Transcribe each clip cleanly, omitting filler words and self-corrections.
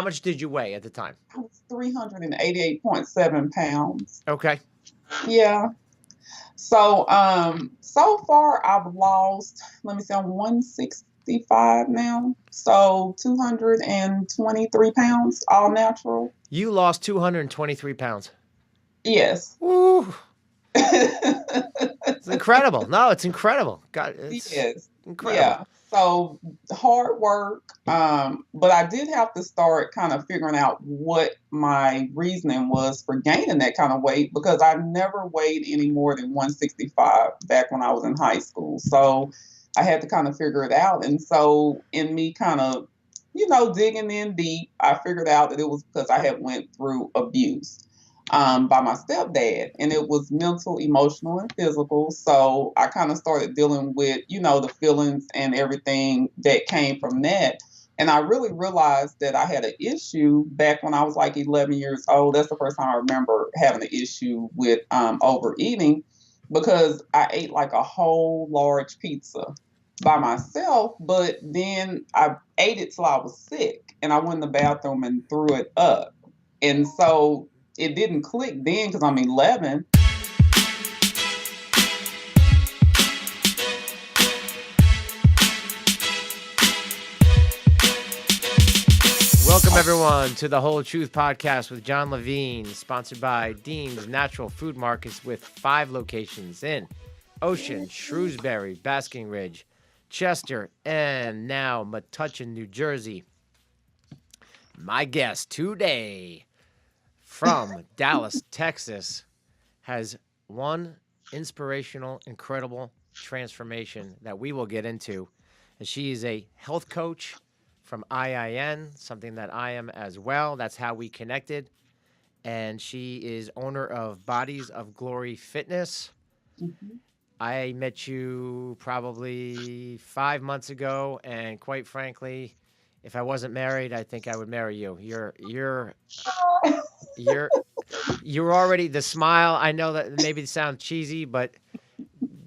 How much did you weigh at the time? I was 388.7 pounds. Okay. Yeah. So, so far I've lost, let me see, I'm 165 now. So 223 pounds, all natural. You lost 223 pounds. Yes. Woo. It's incredible. No, it's incredible. God, it's Yes. incredible. Yeah. So hard work. But I did have to start kind of figuring out what my reasoning was for gaining that kind of weight because I never weighed any more than 165 back when I was in high school. So I had to kind of figure it out. And so in me kind of, digging in deep, I figured out that it was because I had went through abuse by my stepdad, and it was mental, emotional, and physical. So I kind of started dealing with, the feelings and everything that came from that. And I really realized that I had an issue back when I was like 11 years old. That's the first time I remember having an issue with overeating because I ate like a whole large pizza by myself, but then I ate it till I was sick and I went in the bathroom and threw it up. And so it didn't click then because I'm 11. Welcome, everyone, to the HOL-TRUTH Podcast with John Levine, sponsored by Dean's Natural Food Markets with 5 locations in Ocean, Shrewsbury, Basking Ridge, Chester, and now Metuchen, New Jersey. My guest today from Dallas, Texas, has one inspirational, incredible transformation that we will get into. And she is a health coach from IIN, something that I am as well. That's how we connected. And she is owner of Bodies of Glory Fitness. Mm-hmm. I met you probably 5 months ago, and quite frankly, if I wasn't married, I think I would marry you. You're already the smile. I know that maybe it sounds cheesy, but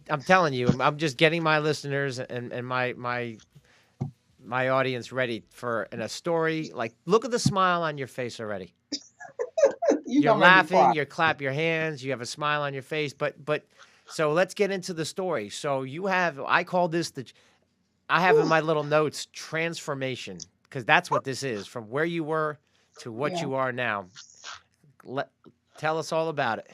I'm telling you, I'm just getting my listeners and my audience ready for a story. Like, look at the smile on your face already. You're laughing, you clap your hands, you have a smile on your face. But so let's get into the story. So you have, I call this I have in my little notes, transformation, because that's what this is, from where you were to what you are now. Tell us all about it.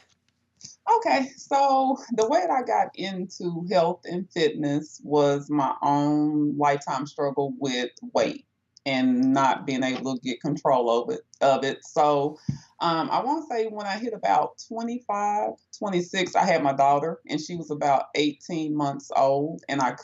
Okay, so the way that I got into health and fitness was my own lifetime struggle with weight and not being able to get control of it. So I want to say when I hit about 25, 26, I had my daughter and she was about 18 months old and I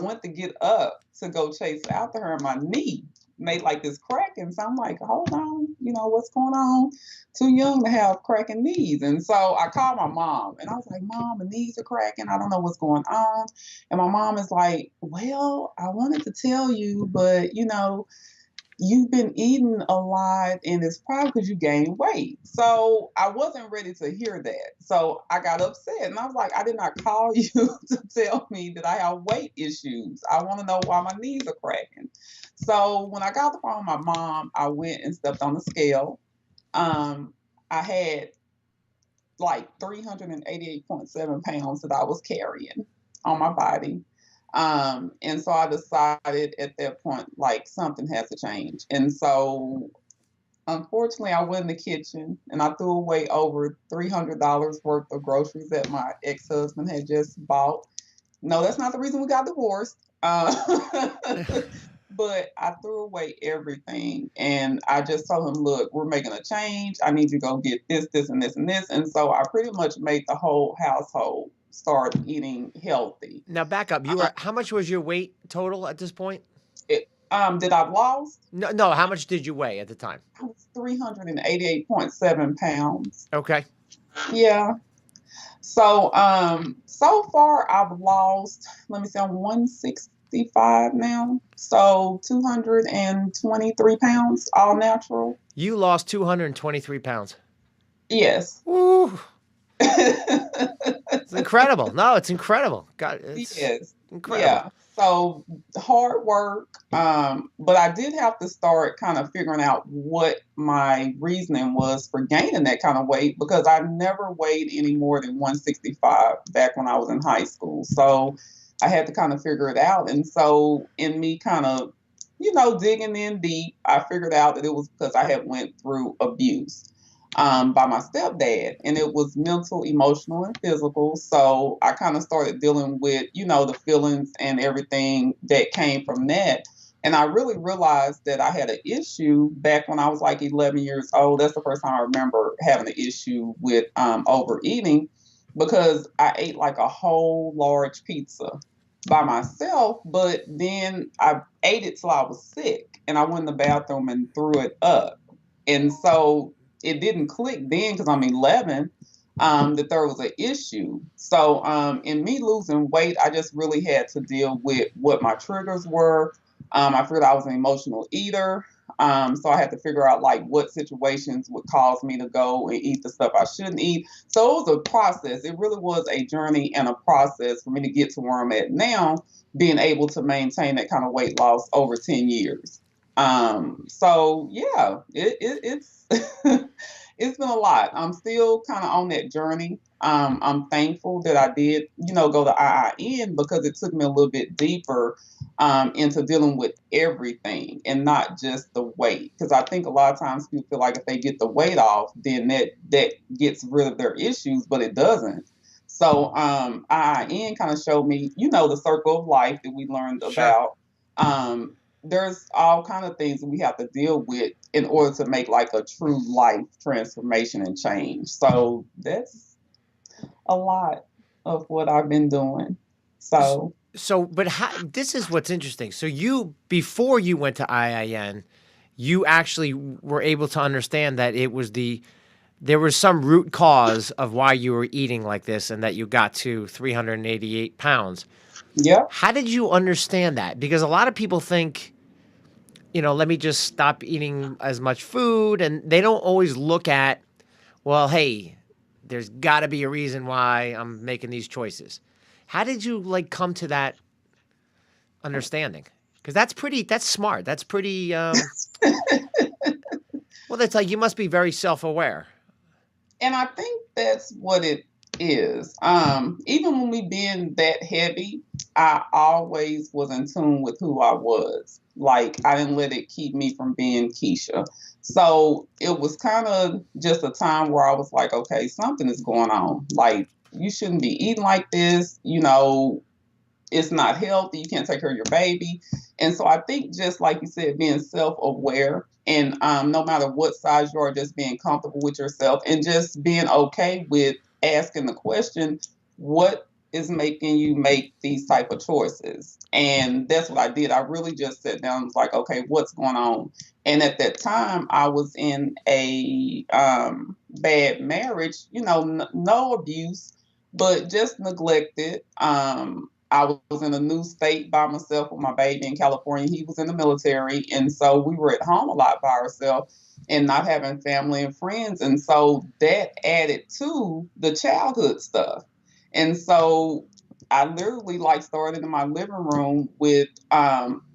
went to get up to go chase after her and my knee made like this cracking. So I'm like, hold on, what's going on? Too young to have cracking knees. And so I called my mom and I was like, Mom, my knees are cracking. I don't know what's going on. And my mom is like, well, I wanted to tell you, but you've been eating a lot and it's probably because you gained weight. So I wasn't ready to hear that. So I got upset and I was like, I did not call you to tell me that I have weight issues. I want to know why my knees are cracking. So when I got the phone with my mom, I went and stepped on the scale. I had like 388.7 pounds that I was carrying on my body. And so I decided at that point, like, something has to change. And so, unfortunately, I went in the kitchen and I threw away over $300 worth of groceries that my ex-husband had just bought. No, that's not the reason we got divorced. But I threw away everything. And I just told him, look, we're making a change. I need you to go get this, this, and this, and this. And so I pretty much made the whole household start eating healthy. Now back up. How much was your weight total at this point? That I've lost? No. How much did you weigh at the time? I was 388.7 pounds. Okay. Yeah. So, so far I've lost, let me see, I'm 165 now. So 223 pounds, all natural. You lost 223 pounds. Yes. Woo. It's incredible. No, it's incredible. God, it's incredible. Yeah. So hard work, but I did have to start kind of figuring out what my reasoning was for gaining that kind of weight because I never weighed any more than 165 back when I was in high school. So I had to kind of figure it out. And so in me kind of, digging in deep, I figured out that it was because I had went through abuse by my stepdad, and it was mental, emotional, and physical. So I kind of started dealing with, the feelings and everything that came from that. And I really realized that I had an issue back when I was like 11 years old. That's the first time I remember having an issue with overeating because I ate like a whole large pizza by myself, but then I ate it till I was sick and I went in the bathroom and threw it up. And so it didn't click then because I'm 11 that there was an issue. So in me losing weight, I just really had to deal with what my triggers were. I figured I was an emotional eater. So I had to figure out like what situations would cause me to go and eat the stuff I shouldn't eat. So it was a process. It really was a journey and a process for me to get to where I'm at now, being able to maintain that kind of weight loss over 10 years. So yeah, it's it's been a lot. I'm still kind of on that journey. I'm thankful that I did, go to IIN because it took me a little bit deeper into dealing with everything and not just the weight. Because I think a lot of times people feel like if they get the weight off, then that gets rid of their issues, but it doesn't. So IIN kind of showed me, the circle of life that we learned Sure. about. There's all kind of things that we have to deal with in order to make like a true life transformation and change. So that's a lot of what I've been doing. S- So So, but this is what's interesting. So before you went to IIN, you actually were able to understand that there was some root cause of why you were eating like this and that you got to 388 pounds. yeah, How did you understand that? Because a lot of people think, let me just stop eating as much food. And they don't always look at, well, hey, there's got to be a reason why I'm making these choices. How did you like come to that understanding? Because that's smart. That's pretty, well, that's like, you must be very self aware. and I think that's what it is. Even when we being that heavy, I always was in tune with who I was. Like I didn't let it keep me from being Keisha. So it was kind of just a time where I was like, okay, something is going on. Like you shouldn't be eating like this. It's not healthy. You can't take care of your baby. And so I think just like you said, being self-aware and no matter what size you are, just being comfortable with yourself and just being okay with asking the question, what is making you make these type of choices? And that's what I did. I really just sat down and was like, okay, what's going on? And at that time, I was in a bad marriage, no abuse, but just neglected. I was in a new state by myself with my baby in California. He was in the military. And so we were at home a lot by ourselves and not having family and friends. And so that added to the childhood stuff. And so I literally like started in my living room with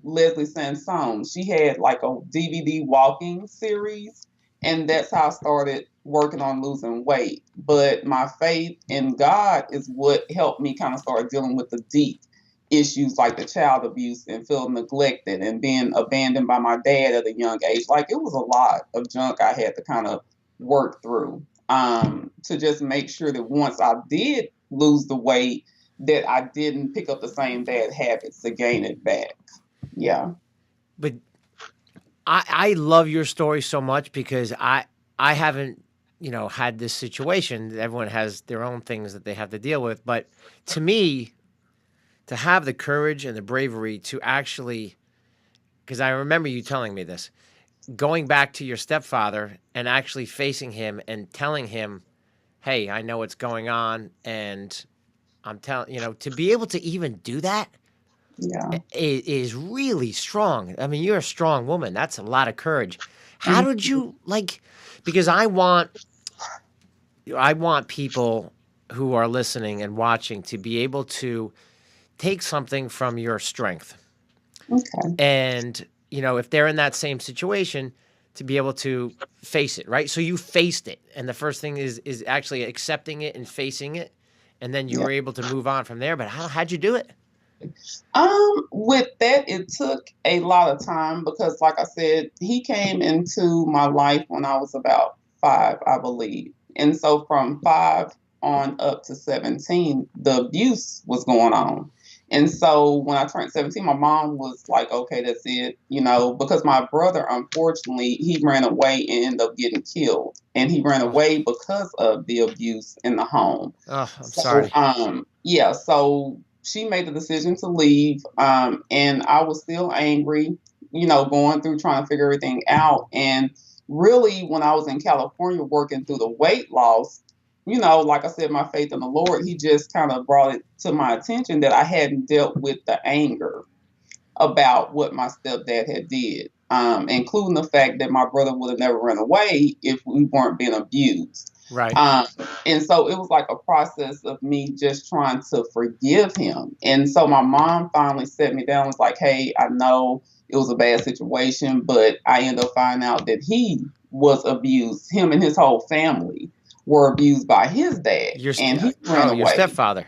Leslie Sansone. She had like a DVD walking series, and that's how I started working on losing weight. But my faith in God is what helped me kind of start dealing with the deep issues like the child abuse and feeling neglected and being abandoned by my dad at a young age. Like it was a lot of junk I had to kind of work through to just make sure that once I did lose the weight, that I didn't pick up the same bad habits to gain it back. Yeah. But I love your story so much because I haven't, had this situation. Everyone has their own things that they have to deal with. But to me, to have the courage and the bravery to actually, because I remember you telling me this, going back to your stepfather and actually facing him and telling him, hey, I know what's going on. And I'm telling, to be able to even do that Yeah. is really strong. I mean, you're a strong woman. That's a lot of courage. How did Mhm. you like? Because I want people who are listening and watching to be able to take something from your strength. Okay. And, if they're in that same situation, to be able to face it, right? So you faced it. And the first thing is actually accepting it and facing it. And then you Yeah. were able to move on from there. But how'd you do it? With that, it took a lot of time because, like I said, he came into my life when I was about 5, I believe. And so from 5 on up to 17, the abuse was going on. And so when I turned 17, my mom was like, okay, that's it, because my brother, unfortunately, he ran away and ended up getting killed. And he ran Oh, away because of the abuse in the home. I'm So, sorry. yeah, so she made the decision to leave, and I was still angry, going through trying to figure everything out. And really, when I was in California working through the weight loss, like I said, my faith in the Lord, He just kind of brought it to my attention that I hadn't dealt with the anger about what my stepdad had did, including the fact that my brother would have never run away if we weren't being abused. Right. Um, and so it was like a process of me just trying to forgive him. And so my mom finally sat me down and was like, hey, I know it was a bad situation, but I ended up finding out that he was abused. Him and his whole family were abused by his dad, and he ran Your away. stepfather.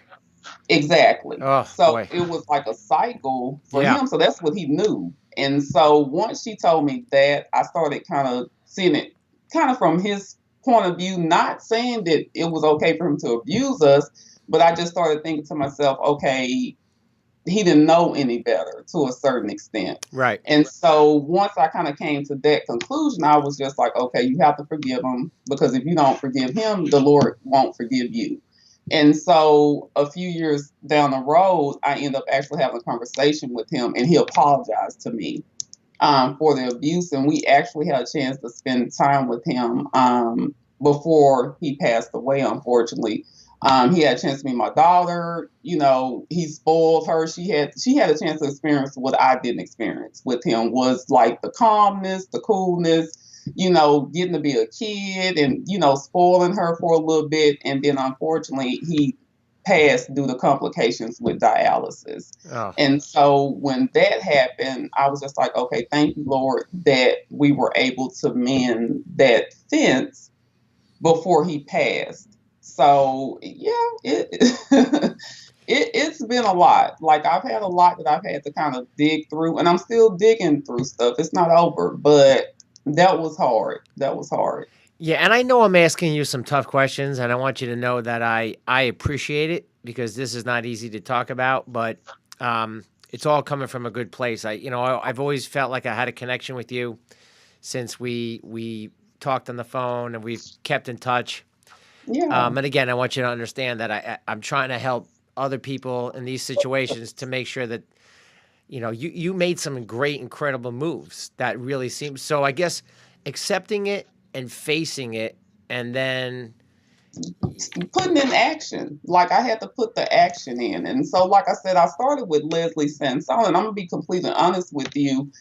Exactly. Oh, So boy. it was like a cycle for Yeah. him. So that's what he knew. And so once she told me that, I started kind of seeing it kind of from his point of view, not saying that it was okay for him to abuse us, but I just started thinking to myself, okay, he didn't know any better to a certain extent. Right. And so once I kind of came to that conclusion, I was just like, okay, you have to forgive him, because if you don't forgive him, the Lord won't forgive you. And so a few years down the road, I ended up actually having a conversation with him, and he apologized to me for the abuse. And we actually had a chance to spend time with him before he passed away, unfortunately. He had a chance to meet my daughter. He spoiled her. She had a chance to experience what I didn't experience with him, was like the calmness, the coolness, getting to be a kid and, spoiling her for a little bit. And then unfortunately he passed due to complications with dialysis. Oh, And so when that happened, I was just like, okay, thank you, Lord, that we were able to mend that fence before he passed. So yeah, it's been a lot. Like, I've had a lot that I've had to kind of dig through, and I'm still digging through stuff. It's not over, but that was hard. That was hard. yeah. And I know I'm asking you some tough questions, and I want you to know that I appreciate it, because this is not easy to talk about, but it's all coming from a good place. I've always felt like I had a connection with you since we talked on the phone and we've kept in touch. Yeah. And again, I want you to understand that I'm trying to help other people in these situations to make sure that you made some great, incredible moves that really seem. So I guess accepting it and facing it, and then Putting in action. Like, I had to put the action in. And so, like I said, I started with Leslie Sansone, and I'm going to be completely honest with you.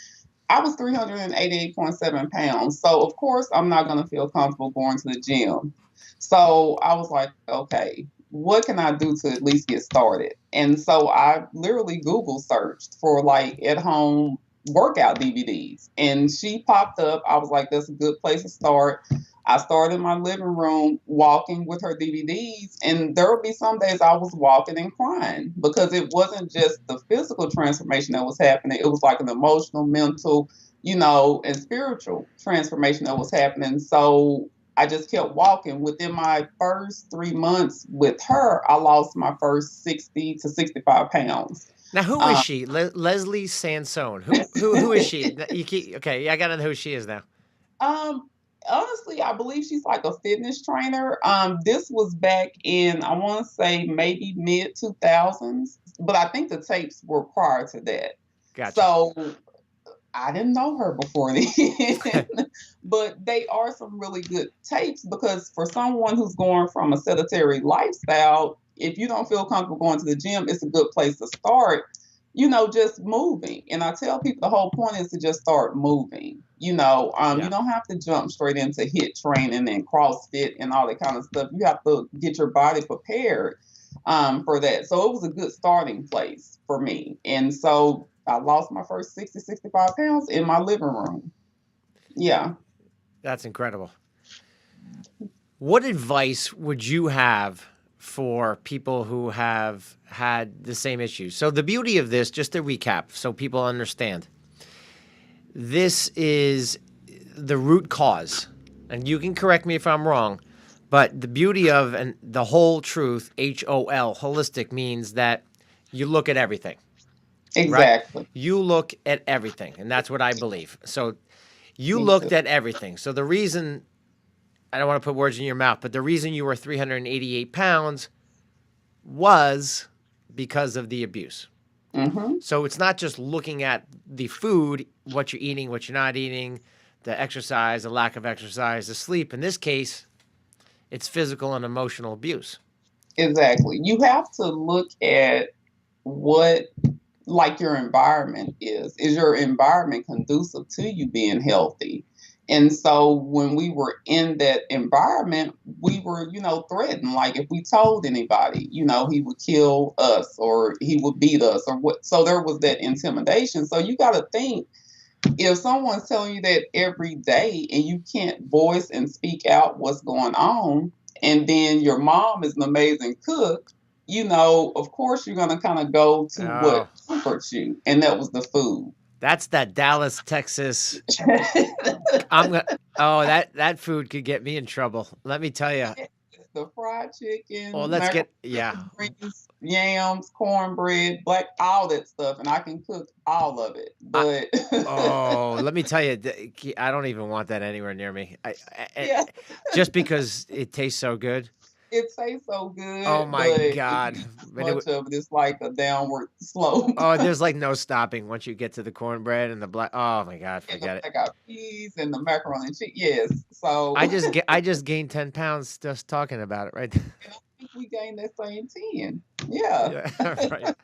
I was 388.7 pounds. So, of course, I'm not going to feel comfortable going to the gym. So, I was like, okay, what can I do to at least get started? And so, I literally Google searched for like at home workout DVDs, and she popped up. I was like, that's a good place to start. I started in my living room walking with her DVDs, and there would be some days I was walking and crying, because it wasn't just the physical transformation that was happening. It was like an emotional, mental, and spiritual transformation that was happening. So I just kept walking. Within my first 3 months with her, I lost my first 60 to 65 pounds. now who is she? Leslie Sansone. Who is she? Okay, yeah, I got to know who she is now. Um, Honestly, I believe she's like a fitness trainer. This was back in, I want to say, maybe mid 2000s, but I think the tapes were prior to that. Gotcha. So I didn't know her before then, but they are some really good tapes, because for someone who's going from a sedentary lifestyle, if you don't feel comfortable going to the gym, it's a good place to start, just moving. And I tell people the whole point is to just start moving. Yeah. You don't have to jump straight into HIIT training and CrossFit and all that kind of stuff. You have to get your body prepared. for that. So it was a good starting place for me. And so I lost my first 60, 65 pounds in my living room. Yeah. That's incredible. What advice would you have for people who have had the same issues? So the beauty of this, just to recap, so people understand, this is the root cause. And you can correct me if I'm wrong, but the beauty of and the whole truth, HOL, holistic, means that you look at everything, right? Exactly. You look at everything, and that's what I believe. So you Me looked too. at everything. So the reason, I don't want to put words in your mouth, but the reason you were 388 pounds was because of the abuse. Hmm. So it's not just looking at the food, what you're eating, what you're not eating, the exercise, the lack of exercise, the sleep. In this case, it's physical and emotional abuse. Exactly. You have to look at what like your environment is. Is your environment conducive to you being healthy? And so when we were in that environment, we were, threatened. Like if we told anybody, he would kill us or he would beat us or what. So there was that intimidation. So you got to think, if someone's telling you that every day and you can't voice and speak out what's going on, and then your mom is an amazing cook, of course you're going to kind of go to what Oh, comforts you. And that was the food. that's that Dallas, Texas. I'm gonna. Oh, that food could get me in trouble. Let me tell you. It's the fried Oh, chicken, let's macaroni get yeah. and greens, yams, cornbread, black, all that stuff. And I can cook all of it. I, But oh, let me tell you. I don't even want that anywhere near me. yeah, Just because it tastes so good. it tastes so Oh good, my but if God. you eat too But much of it, it's like a downward slope. oh, there's like no stopping once you get to the cornbread and the black. Oh my God, And the forget it. black eyed peas and the macaroni and cheese. Yes. So I just gained 10 pounds just talking about it, right? I think we gained that same 10. Yeah. Yeah, right.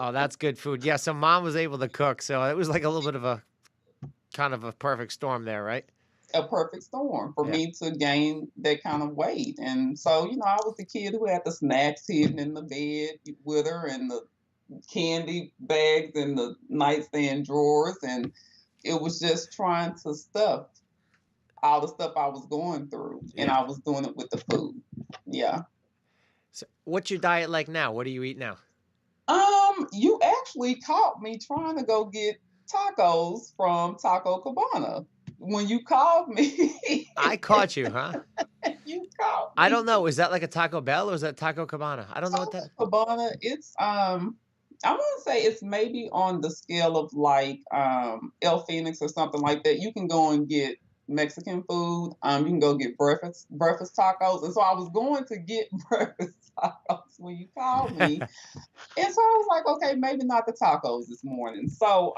Oh, that's good food. Yeah, so mom was able to cook, so it was like a little bit of a kind of a perfect storm there, right? A perfect storm for Yeah. me to gain that kind of weight. And so, I was the kid who had the snacks hidden in the bed with her and the candy bags in the nightstand drawers. And it was just trying to stuff all the stuff I was going through. And Yeah. I was doing it with the food. Yeah. So what's your diet like now? What do you eat now? You actually caught me trying to go get tacos from Taco Cabana. When you called me, I caught you, huh? you called I me. don't know. Is that like a Taco Bell or is that Taco Cabana? I don't know what Taco that. Cabana, it's I want to say it's maybe on the scale of like El Phoenix or something like that. You can go and get Mexican food. You can go get breakfast tacos. And so I was going to get breakfast tacos when you called me. And so I was like, okay, maybe not the tacos this morning. So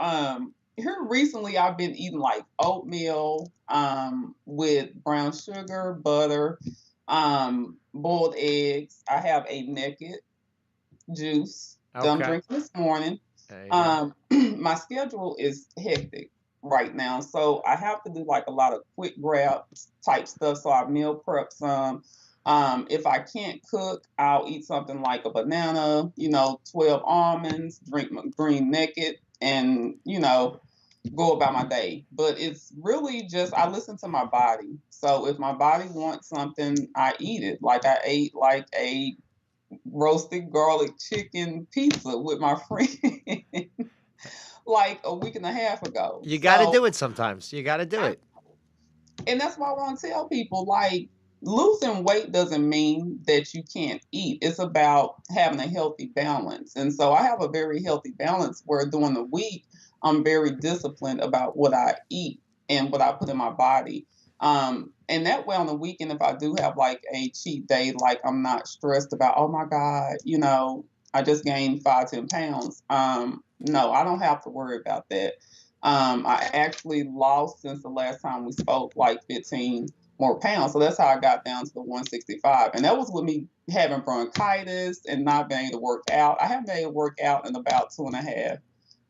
here recently I've been eating like oatmeal with brown sugar, butter, boiled eggs. I have a naked juice that I'm Okay. drinking this morning. There you go. My schedule is hectic right now, so I have to do like a lot of quick grab type stuff. So I meal prep some. If I can't cook, I'll eat something like a banana, 12 almonds, drink my green naked, and go about my day. But it's really just I listen to my body. So if my body wants something, I eat it. Like I ate like a roasted garlic chicken pizza with my friend like a week and a half ago. You got to So, do it sometimes. You got to do I, it. and that's why I want to tell people like losing weight doesn't mean that you can't eat. It's about having a healthy balance. And so I have a very healthy balance where during the week, I'm very disciplined about what I eat and what I put in my body. And that way on the weekend, if I do have like a cheat day, like I'm not stressed about, oh my God, I just gained 5, 10 pounds. No, I don't have to worry about that. I actually lost since the last time we spoke like 15 more pounds. So that's how I got down to the 165. And that was with me having bronchitis and not being able to work out. I haven't been able to work out in about 2.5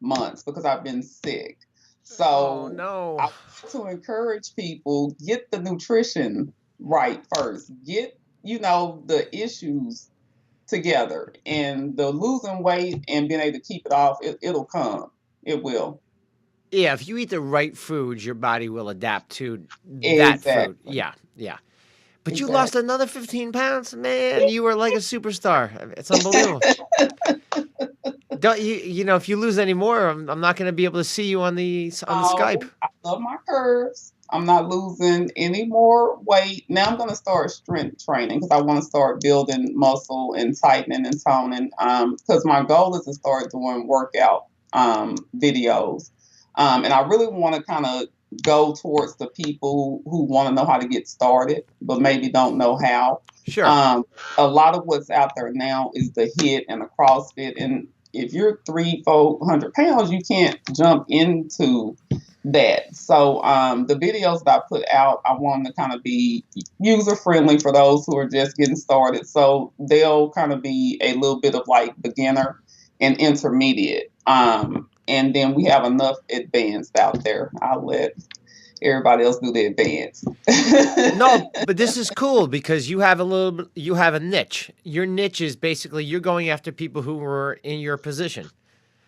months because I've been sick. Oh So I no. want to encourage people, get the nutrition right first. Get, the issues together. And the losing weight and being able to keep it off, it'll come. It will. Yeah, if you eat the right foods, your body will adapt to that food. Exactly. Yeah, yeah. But you lost Exactly. another 15 pounds, man. You were like a superstar. It's unbelievable. Don't you? You know, if you lose any more, I'm not going to be able to see you on the Skype. I love my curves. I'm not losing any more weight. Now I'm going to start strength training because I want to start building muscle and tightening and toning. Because my goal is to start doing workout videos. And I really want to kind of go towards the people who want to know how to get started, but maybe don't know how. Sure. A lot of what's out there now is the HIIT and the CrossFit. And if you're 300-400 pounds, you can't jump into that. So the videos that I put out, I want them to kind of be user friendly for those who are just getting started. So they'll kind of be a little bit of like beginner and intermediate. And then we have enough advanced out there. I'll let everybody else do the advanced. No, but this is cool because you have you have a niche. Your niche is basically you're going after people who were in your position.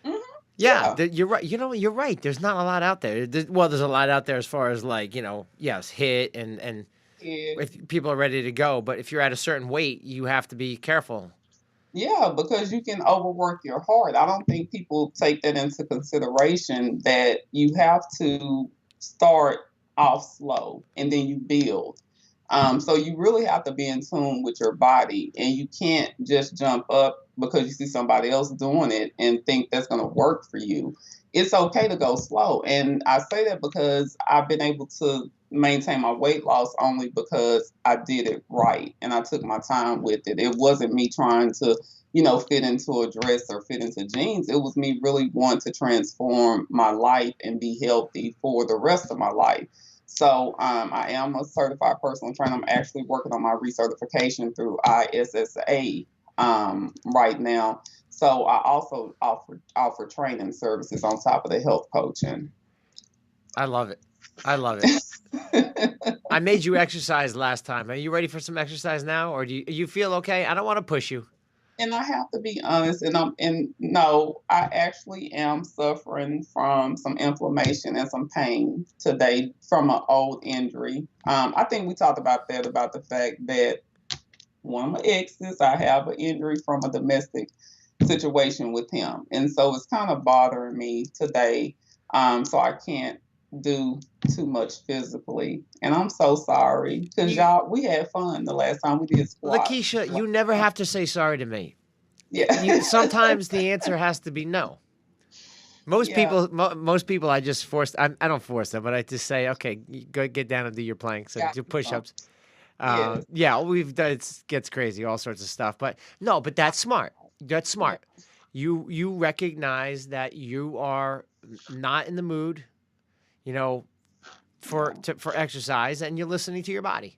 Mhm. Yeah, you're right. You know, you're right. There's not a lot out there. There's a lot out there as far as like, yes, hit and Yeah. if people are ready to go. But if you're at a certain weight, you have to be careful. Yeah, because you can overwork your heart. I don't think people take that into consideration that you have to start off slow and then you build. So you really have to be in tune with your body and you can't just jump up because you see somebody else doing it and think that's going to work for you. It's okay to go slow. And I say that because I've been able to maintain my weight loss only because I did it right and I took my time with it. It wasn't me trying to fit into a dress or fit into jeans. It was me really wanting to transform my life and be healthy for the rest of my life. So I am a certified personal trainer. I'm actually working on my recertification through ISSA right now. So I also offer training services on top of the health coaching. I love it. I love it. I made you exercise last time. Are you ready for some exercise now, or do you feel okay? I don't want to push you. And I have to be honest, and no, I actually am suffering from some inflammation and some pain today from an old injury. I think we talked about that, about the fact that one of my exes, I have an injury from a domestic situation with him. And so it's kind of bothering me today. So I can't do too much physically. And I'm so sorry because y'all, we had fun the last time we did squats. Lakeisha, you never have to say sorry to me. Yeah. Sometimes the answer has to be no. Most people, I just force. I don't force them, but I just say, okay, go get down and do your planks and do push-ups. Yeah, we've done. It gets crazy, all sorts of stuff. But no, but that's smart. That's smart. You recognize that you are not in the mood, for exercise, and you're listening to your body.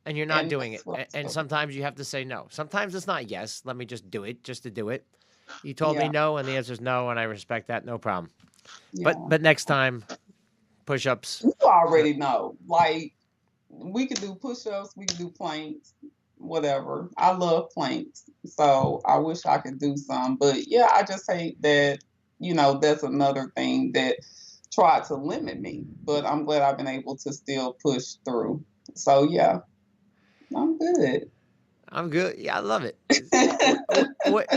And you're not doing it. And sometimes you have to say no. Sometimes it's not yes. Let me just do it just to do it. You told me no, and the answer is no, and I respect that. No problem. Yeah. But next time, push-ups. You already know. Like, we could do push-ups. We could do planks, whatever. I love planks. So I wish I could do some. But, yeah, I just hate that, that's another thing that tried to limit me. But I'm glad I've been able to still push through. So, yeah. I'm good. I'm good. Yeah, I love it.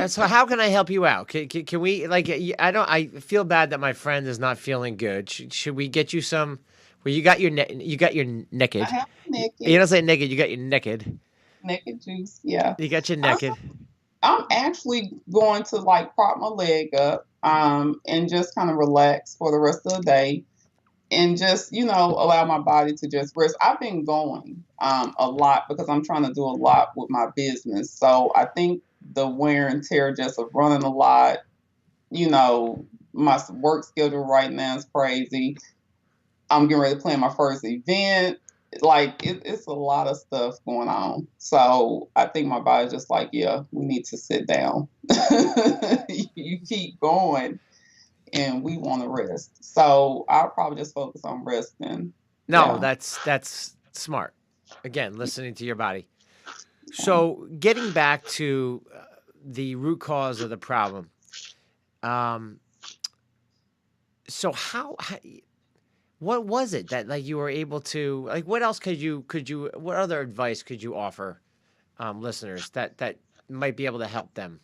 So how can I help you out? Can we, like, I feel bad that my friend is not feeling good. Should we get you some, well, you got your naked. I have naked. You don't say naked, you got your naked. Naked juice, yeah. You got your naked. I'm actually going to like prop my leg up and just kind of relax for the rest of the day. And just, allow my body to just rest. I've been going a lot because I'm trying to do a lot with my business. So I think the wear and tear just of running a lot, my work schedule right now is crazy. I'm getting ready to plan my first event. Like, it's a lot of stuff going on. So I think my body's just like, yeah, we need to sit down. You keep going. And we want to rest. So I'll probably just focus on resting. No, that's smart. Again, listening to your body. So getting back to the root cause of the problem. Um, so what was it that like you were able to like? What else could you? What other advice could you offer listeners that might be able to help them?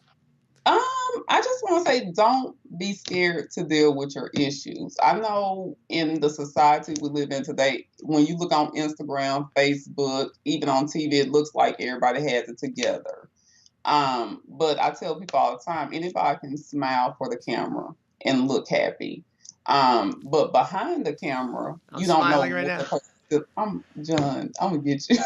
I just want to say, don't be scared to deal with your issues. I know in the society we live in today, when you look on Instagram, Facebook, even on TV, it looks like everybody has it together. But I tell people all the time, anybody can smile for the camera and look happy. But behind the camera, I'm you don't know smiling right what now. the person. I'm John. I'm gonna get you.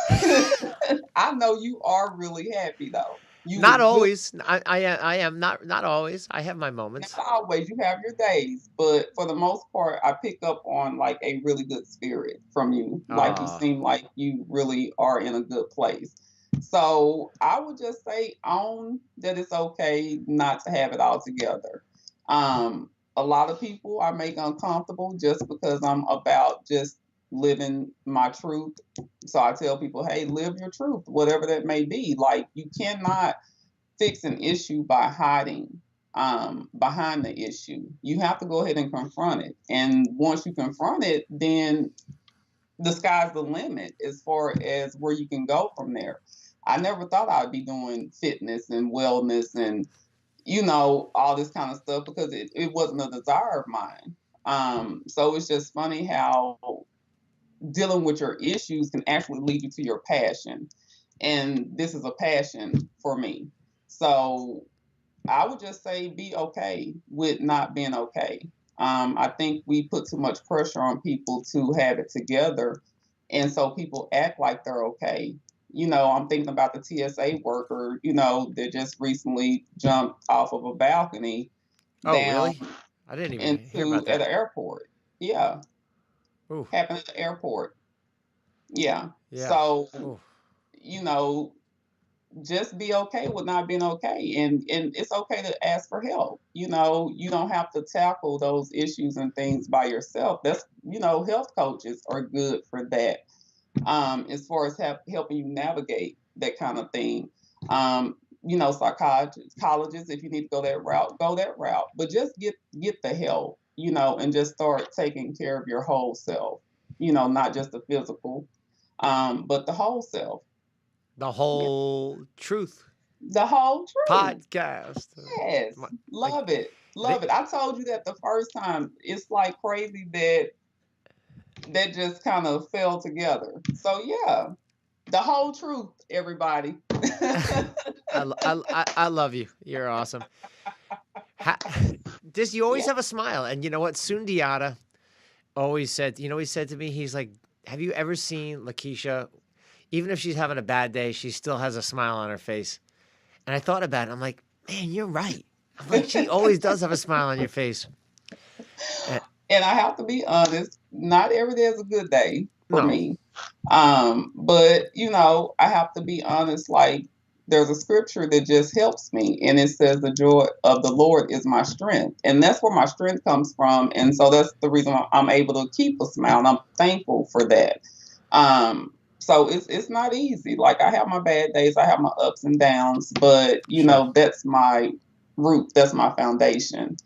I know you are really happy though. You Not look good. always. I am not always. I have my Not moments. always. You have your days, but for the most part, I pick up on like a really good spirit from you. Like you Ah, seem like you really are in a good place. So I would just say own that it's okay not to have it all together. A lot of people I make uncomfortable just because I'm about just living my truth. So I tell people, hey, live your truth, whatever that may be. Like you cannot fix an issue by hiding behind the issue. You have to go ahead and confront it. And once you confront it, then the sky's the limit as far as where you can go from there. I never thought I'd be doing fitness and wellness and, all this kind of stuff because it wasn't a desire of mine. So it's just funny how dealing with your issues can actually lead you to your passion. And this is a passion for me. So I would just say be okay with not being okay. I think we put too much pressure on people to have it together. And so people act like they're okay. I'm thinking about the TSA worker, that just recently jumped off of a balcony oh, down really? I didn't even hear into about at that. the airport. Yeah, Ooh, happened at the airport. Yeah. yeah. So, Ooh, you know, just be okay with not being okay, and it's okay to ask for help. You don't have to tackle those issues and things by yourself. That's health coaches are good for that, as far as helping you navigate that kind of thing. Psychologists, if you need to go that route, go that route, but just get the help, and just start taking care of your whole self, not just the physical, but the whole self. the Yeah, whole truth the whole truth. podcast. Yes, Like love it, they, love it. I told you that the first time. It's like crazy that just kind of fell together. So yeah, the whole truth, everybody. I love you. You're awesome. Ha, this you always Yeah. have a smile, and you know what? Sundiata always said. You know, he said to me, he's like, "Have you ever seen Lakeisha? Even if she's having a bad day, she still has a smile on her face." And I thought about it. I'm like, man, you're right. I'm like, she always does have a smile on your face. Uh, And I have to be honest, not every day is a good day for no, me. But I have to be honest, like there's a scripture that just helps me, and it says the joy of the Lord is my strength. And that's where my strength comes from. And so that's the reason why I'm able to keep a smile. And I'm thankful for that. So it's not easy. Like I have my bad days, I have my ups and downs, but sure. that's my root, that's my foundation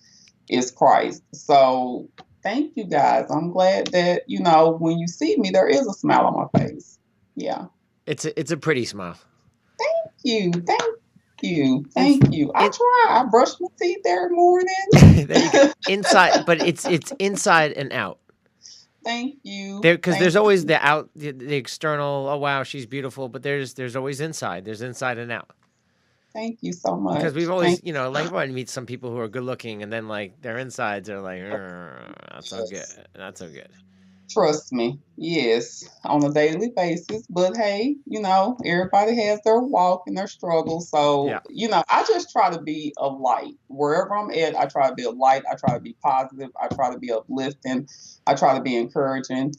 is Christ. So thank you guys. I'm glad that, when you see me, there is a smile on my face. Yeah. It's a pretty smile. Thank you. It's Thank you. I it. try. I brush my teeth every morning. There you go. Inside, but it's inside and out. Thank you. There, because Thank there's always you. the external. Oh wow, she's beautiful. But there's always inside. There's inside and out. Thank you so Because we've much. always, Thank like everyone meets some people who are good looking, and then like their insides are like, not so good, you. not so good. Trust me, yes, on a daily basis. But hey, everybody has their walk and their struggle. So, Yeah, I just try to be a light. Wherever I'm at, I try to be a light. I try to be positive. I try to be uplifting. I try to be encouraging.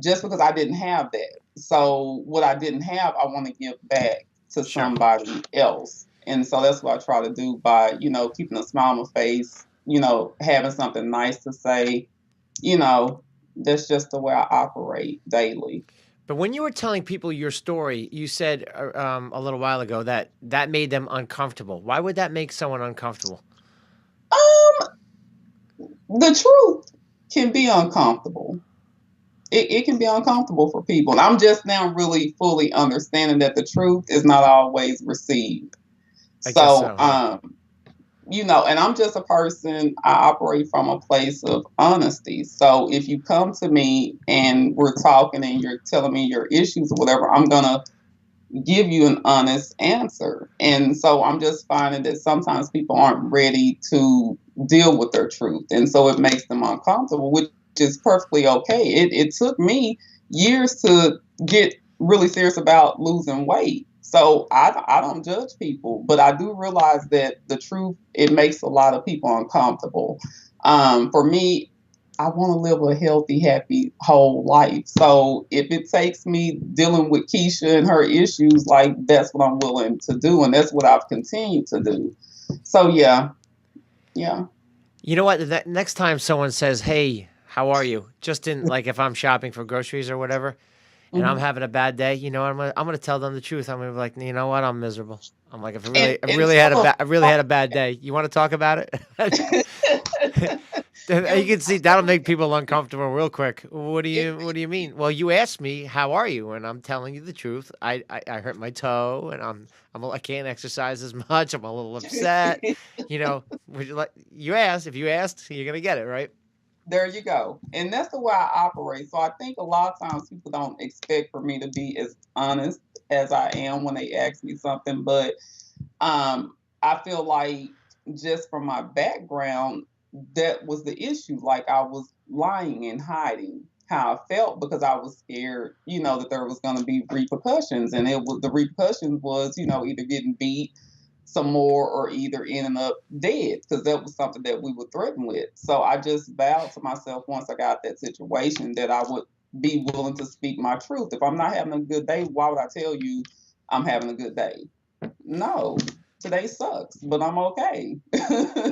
Just because I didn't have that. So, what I didn't have, I want to give back to sure. somebody else. And so that's what I try to do by, keeping a smile on my face, having something nice to say, you know, that's just the way I operate daily. But when you were telling people your story, you said a little while ago that that made them uncomfortable. Why would that make someone uncomfortable? Um, the truth can be uncomfortable. It can be uncomfortable for people. And I'm just now really fully understanding that the truth is not always received. I guess So, so, huh? and I'm just a person, I operate from a place of honesty. So if you come to me and we're talking and you're telling me your issues or whatever, I'm going to give you an honest answer. And so I'm just finding that sometimes people aren't ready to deal with their truth. And so it makes them uncomfortable, which is perfectly okay. It took me years to get really serious about losing weight. So I don't judge people, but I do realize that the truth, it makes a lot of people uncomfortable. For me, I want to live a healthy, happy, whole life. So if it takes me dealing with Keisha and her issues, like that's what I'm willing to do, and that's what I've continued to do. So yeah. You know what? The next time someone says, "Hey, how are you?" Just in like if I'm shopping for groceries or whatever, and I'm Mhm. having a bad day, you know, I'm gonna tell them the truth. I'm gonna be like, you know what? I'm miserable. I'm like, I And really had some a of I really had a bad day. You want to talk about it? You can see that'll make people uncomfortable real quick. What do you mean? Well, you asked me how are you, and I'm telling you the truth. I hurt my toe, and I can't exercise as much. I'm a little upset. You know, would you like you asked? If you asked, you're gonna get it, right? There you go. And that's the way I operate. So I think a lot of times people don't expect for me to be as honest as I am when they ask me something, but I feel like just from my background, that was the issue. Like I was lying and hiding how I felt because I was scared, that there was going to be repercussions, and it was the repercussions was, either getting beat some more or either ending up dead because that was something that we were threatened with. So I just vowed to myself once I got that situation that I would be willing to speak my truth. If I'm not having a good day, why would I tell you I'm having a good day? No, today sucks, but I'm okay.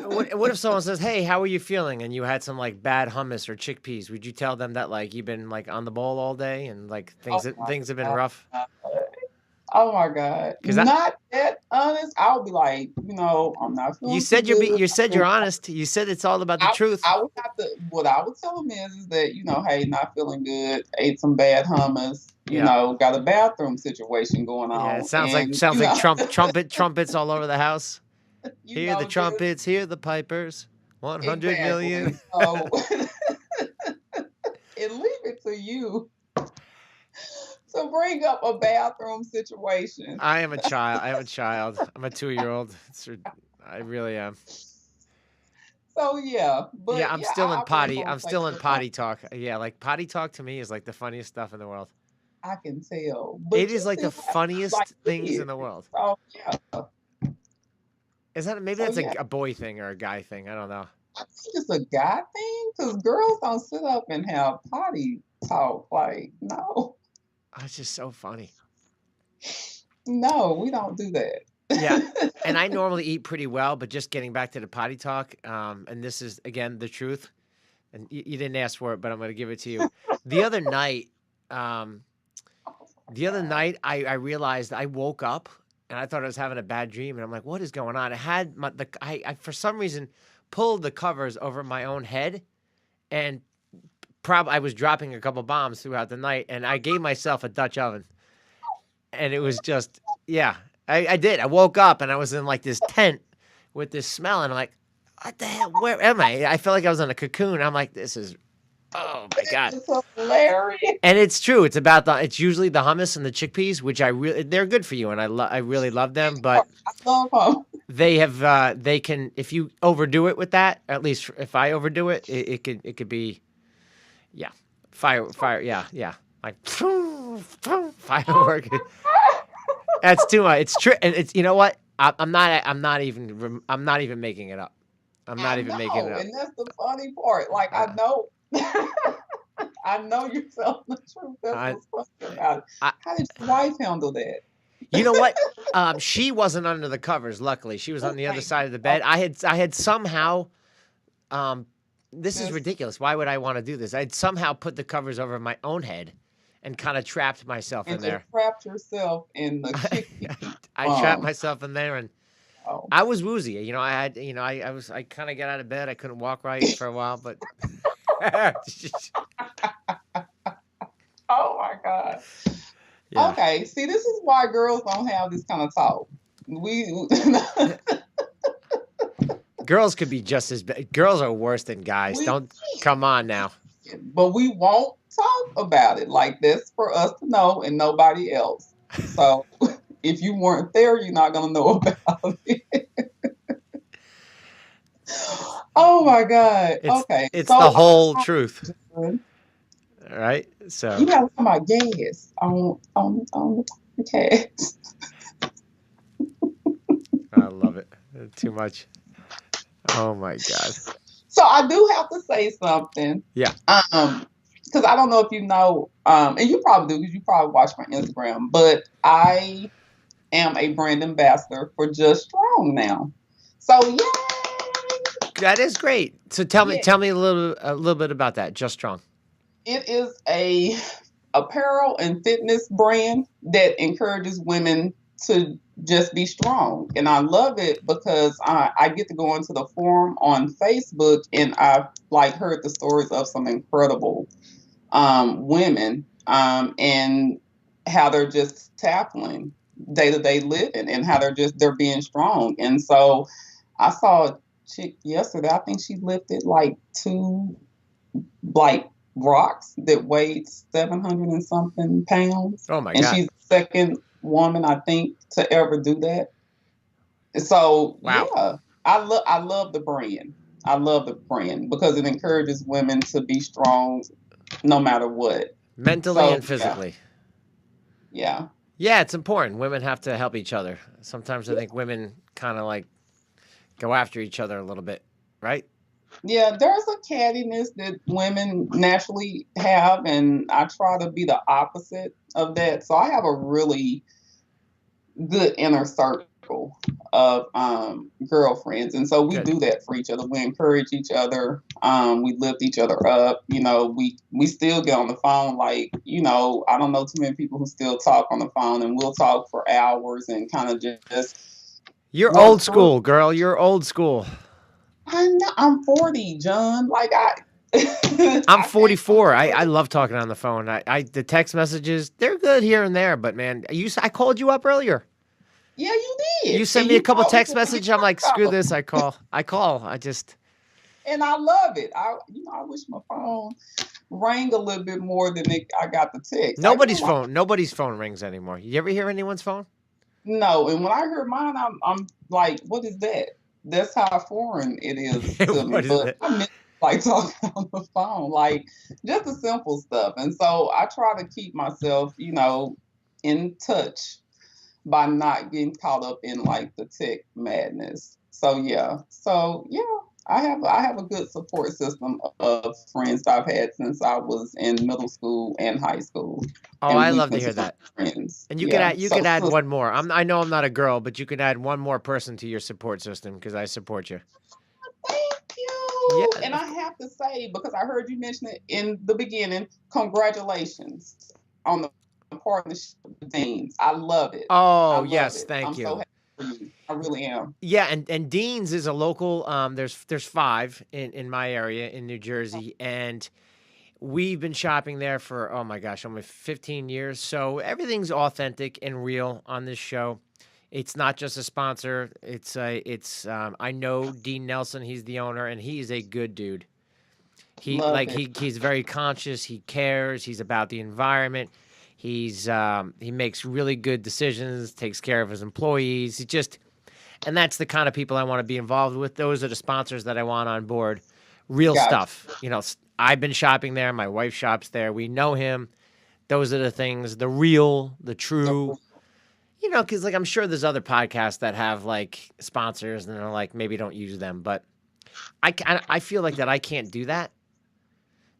What if someone says, "Hey, how are you feeling?" and you had some like bad hummus or chickpeas? Would you tell them that like you've been like on the ball all day and like Oh my things have been God. rough? Oh my God. Because Not that honest. I'll be like, I'm not you feeling too said good. you said you're honest. You said it's all about the I, truth. I would have to, what I would tell them is that, hey, not feeling good, ate some bad hummus, Yeah. got a bathroom situation going Yeah, it on. And, sounds like trumpets all over the house. Hear the just trumpets, hear the pipers. 100 million. exactly. So, and leave it to you to bring up a bathroom situation. I am a child. I am a child. I'm a 2-year-old. I really am. So, yeah, Yeah, but yeah, I operate from a I'm place still in of potty talk. Yeah, like potty talk to me is like the funniest stuff in the world. I can tell. But It you is like the still have like funniest things in kids. the world. So, yeah. Is that maybe So, that's yeah. a boy thing or a guy thing? I don't know. I think it's a guy thing because girls don't sit up and have potty talk. Like, no, Oh, it's just so funny. no, we don't do Yeah, that. and I normally eat pretty well, but just getting back to the potty talk, and this is again the truth. And you didn't ask for it, but I'm going to give it to you. The other night, um, Oh my the other God. night, I realized I woke up and I thought I was having a bad dream, and I'm like, "What is going on?" I had I for some reason pulled the covers over my own head, and I was dropping a couple bombs throughout the night, and I gave myself a Dutch oven, and it was just yeah, I did. I woke up and I was in like this tent with this smell, and I'm like, "What the hell? Where am I?" I felt like I was in a cocoon. I'm like, "This is oh my god." It's hilarious. And it's true. It's usually the hummus and the chickpeas, which they're good for you, and I really love them. But I love him. they can if you overdo it with that. At least if I overdo it, it could be yeah, fire yeah like firework. That's too much. It's true, and it's you know what I'm not even making it up. I'm not I even making it know, up. and that's the funny part. Like, I Uh, know, I know you're telling the truth. That's I, what's funny about it. I How did your wife handle that? You know what? She wasn't under the covers. Luckily, she was on the other Thank side you. of the bed. I had somehow. Um, this is Just ridiculous. Why would I want to do this? I'd somehow put the covers over my own head, and kind of trapped myself in And there. just trapped yourself in the chicken. I trapped myself in there, and Oh. I was woozy. I kind of got out of bed. I couldn't walk right for a while, but Oh my God. yeah. Okay. See, this is why girls don't have this kind of talk. Girls could be just as bad. Girls are worse than guys. We Don't come on now. but we won't talk about it. Like that's for us to know and nobody else. So if you weren't there, you're not gonna know about it. Oh my God. Okay. It's So the whole truth. All right. So you gotta talk about gas on the cast. I love it. Too much. Oh my God. So I do have to say something. Yeah. Because I don't know if you know, and you probably do because you probably watch my Instagram, but I am a brand ambassador for Just Strong now. So yay! That is great. So tell me Yeah. a little bit about that. Just Strong. It is a apparel and fitness brand that encourages women to just be strong. And I love it because I get to go into the forum on Facebook and I've like heard the stories of some incredible women and how they're just tackling day-to-day living and how they're being strong. And so I saw a chick yesterday, I think she lifted like two like rocks that weighed 700 and something pounds. Oh my And God. she's the second woman I think to ever do that. So Wow. yeah, I love the brand. I love the brand because it encourages women to be strong no matter what. Mentally So and physically. yeah. Yeah, it's important. Women have to help each other. Sometimes I think women kind of like go after each other a little bit, right? Yeah, there's a cattiness that women naturally have, and I try to be the opposite of that. So I have a really good inner circle of girlfriends, and so we Good. do that for each other. We encourage each other. We lift each other up. You know, we still get on the phone. Like, you know, I don't know too many people who still talk on the phone, and we'll talk for hours and kind of just You're work old through. school, girl. You're old school. I'm 40, John. Like I'm I came from 44. the I hood. love talking on the phone. The text messages, they're good here and there, but man, I called you up earlier. Yeah, you You did, send and me a you couple called text before we messages. I'm like, got screw off. this. I call. I just And I love it. I wish my phone rang a little bit more than I got the text. I get a lot. nobody's phone rings anymore. You ever hear anyone's phone? No, and when I heard mine, I'm like, what is that? That's how foreign it is to me. What is But it? I miss like talking on the phone, like just the simple stuff. And so I try to keep myself, you know, in touch by not getting caught up in like the tech madness. So yeah, I have a good support system of friends that I've had since I was in middle school and high school, Oh, and I we've love to been hear that. friends. And Yeah, you so could add sister, one more. I know I'm not a girl, but you could add one more person to your support system because I support you. thank Yeah, you. And I have to say because I heard you mention it in the beginning. Congratulations on the partnership with Deans. I love it. I Oh, love yes, it. I'm thank so you. happy for you. I really am. Yeah, and Dean's is a local. There's five in my area in New Jersey, and we've been shopping there for oh my gosh, almost 15 years. So everything's authentic and real on this show. It's not just a sponsor. I know Dean Nelson. He's the owner, and he's a good dude. Love it. He's very conscious. He cares. He's about the environment. He makes really good decisions. Takes care of his employees. And that's the kind of people I want to be involved with. Those are the sponsors that I want on board. Real Gotcha. stuff. I've been shopping there. My wife shops there. We know him. Those are the things, the real, the true. Because like I'm sure there's other podcasts that have like sponsors and they're like maybe don't use them, but I feel like that I can't do that.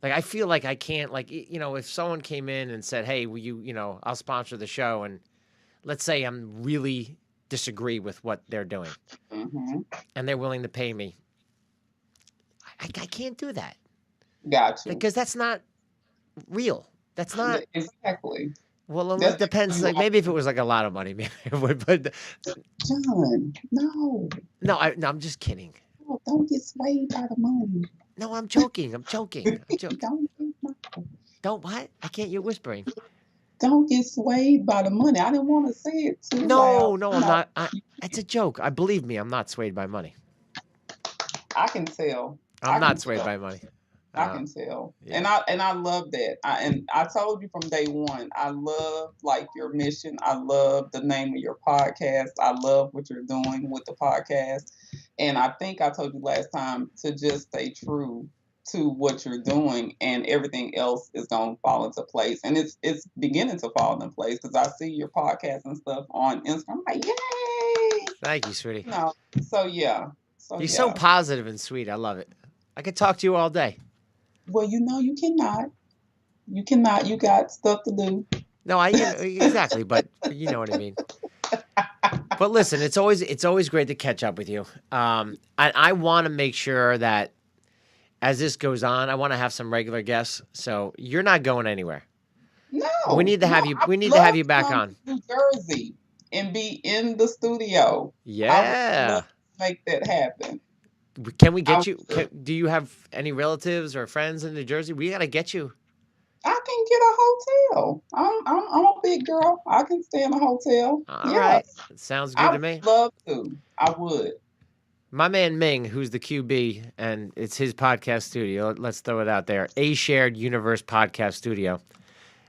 Like I feel like I can't if someone came in and said, "Hey, will I'll sponsor the show," and let's say I'm really disagree with what they're doing Hmm. and they're willing to pay me. I can't do that Got you. because that's not real. That's not. Exactly. Well, it That's depends. Like maybe if it was like a lot of money, maybe it would. But John. No, no, I'm just kidding. no, don't get swayed by the money. No, I'm joking. I'm joking. I'm joking. No. Don't what? I can't. You're whispering. Don't get swayed by the money. I didn't want to say it too loud. No, I'm not. It's a joke. I believe me. I'm not swayed by money. I can tell. I'm not swayed by money. I can tell, Yeah. and I love that. I told you from day one. I love like your mission. I love the name of your podcast. I love what you're doing with the podcast, and I think I told you last time to just stay true to what you're doing, and everything else is gonna fall into place. And it's beginning to fall into place because I see your podcast and stuff on Instagram. I'm like, yay! Thank you, sweetie. No, so yeah, You're so positive and sweet. I love it. I could talk to you all day. Well, you cannot. You cannot. You got stuff to do. No, exactly, but you know what I mean. But listen, it's always great to catch up with you. I want to make sure that as this goes on, I want to have some regular guests. So you're not going anywhere. No, we need to have you. We need to have you back on New Jersey and be in the studio. Yeah, I would love to make that happen. Can we get you? Do you have any relatives or friends in New Jersey? We gotta get you. I can get a hotel. I'm a big girl. I can stay in a hotel. All right, sounds good to me. I'd love to. I would. My man Ming, who's the QB, and it's his podcast studio. Let's throw it out there. A Shared Universe Podcast Studio.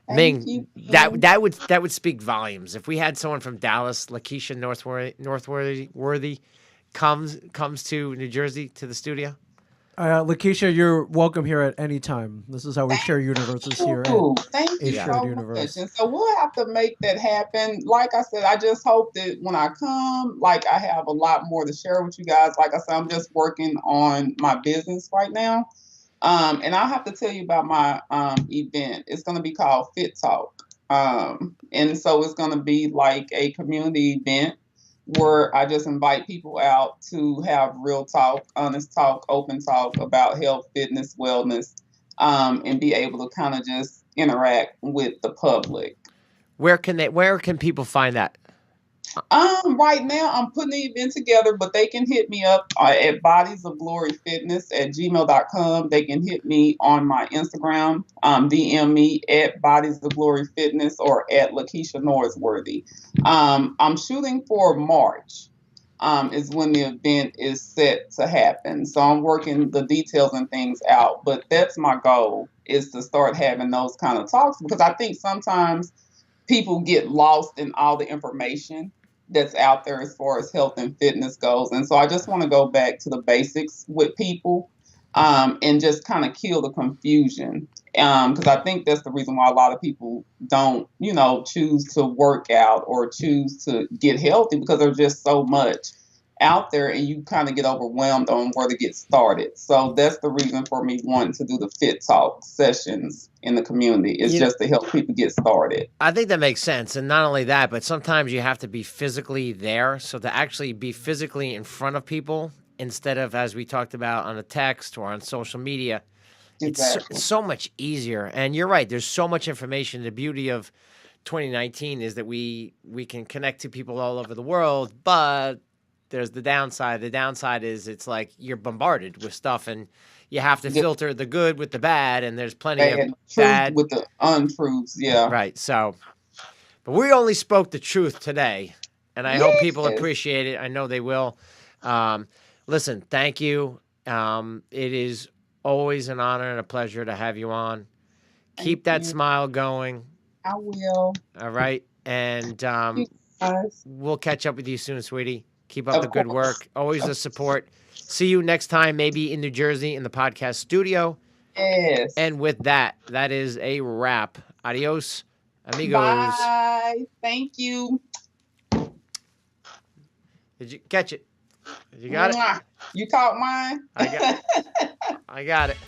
Ming, that would speak volumes. If we had someone from Dallas, Lakeisha Norsworthy, comes to New Jersey to the studio. Lakeisha, you're welcome here at any time. This is how we share universes here. Thank you so much. And so we'll have to make that happen. Like I said, I just hope that when I come, like I have a lot more to share with you guys. Like I said, I'm just working on my business right now. And I'll have to tell you about my event. It's going to be called Fit Talk. And so it's going to be like a community event where I just invite people out to have real talk, honest talk, open talk about health, fitness, wellness, and be able to kind of just interact with the public. Where can people find that? Right now I'm putting the event together, but they can hit me up at bodiesofgloryfitness@gmail.com. They can hit me on my Instagram, DM me at bodiesofgloryfitness or at Lakeisha Norsworthy. I'm shooting for March, is when the event is set to happen. So I'm working the details and things out, but that's my goal, is to start having those kind of talks, because I think sometimes people get lost in all the information that's out there as far as health and fitness goes. And so I just want to go back to the basics with people, and just kind of kill the confusion. Because I think that's the reason why a lot of people don't, choose to work out or choose to get healthy, because there's just so much out there and you kind of get overwhelmed on where to get started. So that's the reason for me wanting to do the Fit Talk sessions in the community, is just to help people get started. I think that makes sense. And not only that, but sometimes you have to be physically there. So to actually be physically in front of people instead of, as we talked about, on a text or on social media, Exactly. It's so much easier. And you're right. There's so much information. The beauty of 2019 is that we can connect to people all over the world, but there's the downside. The downside is it's like you're bombarded with stuff, and you have to filter the good with the bad, and there's plenty of bad with the untruths. Yeah. Right. So, but we only spoke the truth today, and I hope people appreciate it. I know they will. Listen, thank you. It is always an honor and a pleasure to have you on. Keep that smile going. I will. All right. And we'll catch up with you soon, sweetie. Keep up the good work. Always the support. See you next time, maybe in New Jersey in the podcast studio. Yes. And with that, that is a wrap. Adios, amigos. Bye. Thank you. Did you catch it? You got it? You caught mine? I got it.